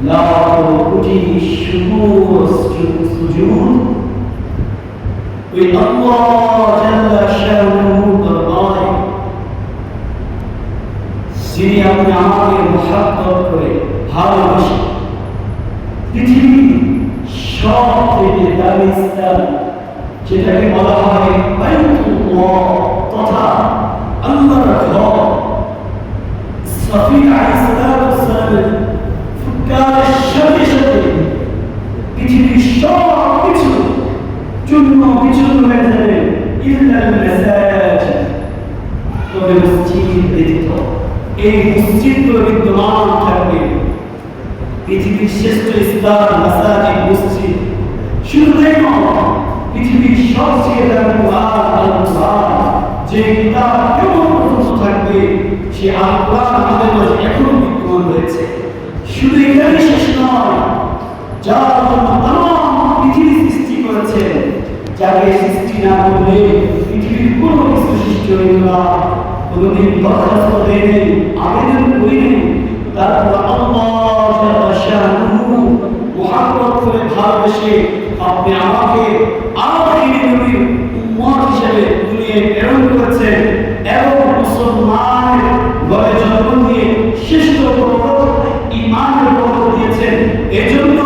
লাখো কোটি শুকর সুজুদ ওই আল্লাহ জাল্লা শানুহু দরবারে যিনি আপনি আমাকে মুহাব্বত করে ভালোবাসেন। পৃথিবী সব থেকে দামি স্থান যেটাকে বলা হয় বাইতুল্লাহ তথা আল্লাহর ঘর। ইসরাফিল আলাইহিস সালামের ফুৎকারের সাথে সাথে পৃথিবীর সব কিছু চূর্ণ বিচূর্ণ হয়ে যাবে ইল্লাল মাসাজিদ, তবে মসজিদ ব্যতীত। এই মসজিদগুলো বিদ্যমান থাকবে। পৃথিবীর শ্রেষ্ঠ স্থান মাসাজিদ মসজিদ। শুধু তাই নয়, পৃথিবীর সবচেয়ে দামি কোরআন, যে কিতাব কেমন পর্যন্ত থাকবে সে আল কোরআন আমাদের মাঝে এখনো বিদ্যমান রয়েছে। শুধু এখানে শেষ নয়, যার জন্য তাম পৃথিবী সৃষ্টি করেছেন, যাকে সৃষ্টি না করলে পৃথিবীর কোনো কিছু সৃষ্টি হইল না। কোনোদিন দরখাস্ত দেয়নি, আবেদন করিনি, তারপর আল্লাহ জাল্লা শানুহু মুহাব্বত করে ভালোবেসে আপনি আমাকে আখিরি নবীর উম্মত হিসেবে দুনিয়ায় প্রেরণ করেছেন এবং মুসলমানের ঘরে জন্ম দিয়ে শ্রেষ্ঠ ঈমানের বরকত দিয়েছেন। এজন্য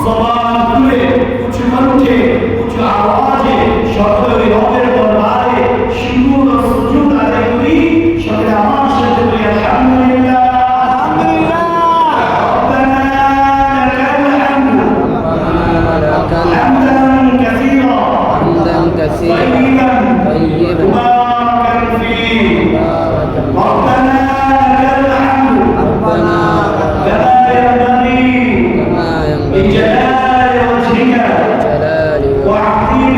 জবান খুলে উঁচু কণ্ঠে উঁচু আওয়াজে সকলে রবের দরবারে শুকর ও সুজুদ আদায় করি। সকলে আমার সাথে বলি আলহামদুলিল্লাহ। طيبا مباركا فيه ربنا لك الحمد كما ينبغي لجلال وجهك وعظيم